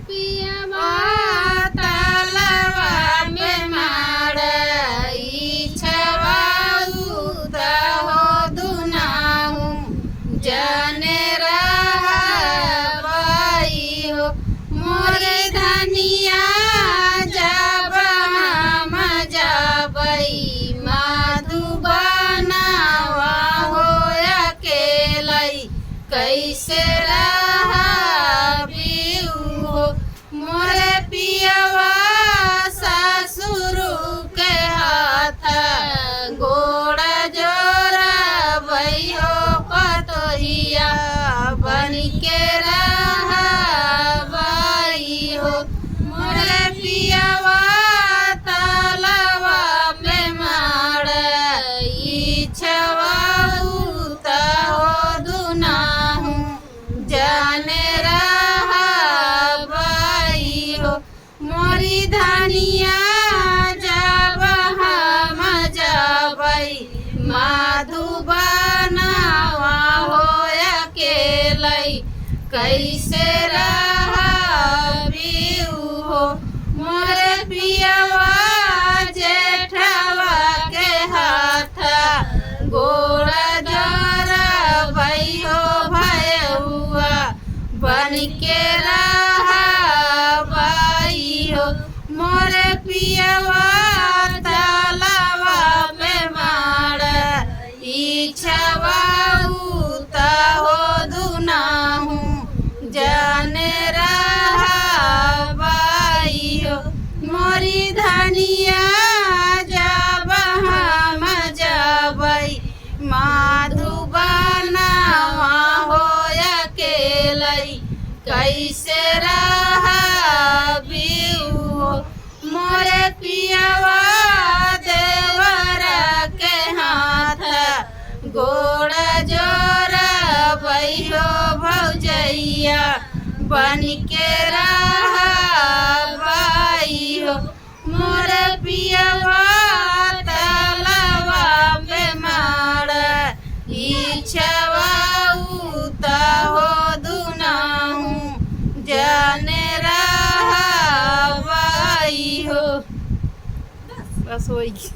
पियवा तलवा में मारई छवाऊ हो दुनाऊ जने रहबई हो मोरे धनिया जब हम जबई मधुबनवा हो अकेलई कैसे रहबी हो मोरे पियवा ससुर के हाथ गोड़ जोड़बई हो पतोहिया बन के रहबई हो मोरे पियवा तलवा में मारई छवाऊ हो दुनाहू जाने रहबई हो मोरी धनिया जब हम जबई मधुबनवा हो अकेलई कैसे रहबी हो मोरे पियवा जेठवा के हाथ गोड़ जोड़बई हो भयउआ बन के रहबई हो मोरे पियवा तलवा में मारई छवाऊ हो दुनाहू जाने रहबई हो मोरी धनिया जब हम जबई मधुबनवा हो अकेलई कैसे रहबी हो मोरे पियवा देवर के हाथ गोड़ जोड़बई हो भौजैया बन के रहबई हो मोरे पियवा तलवा पे मारई छवाऊ हो दुनाहू जाने रहबई हो बस वही।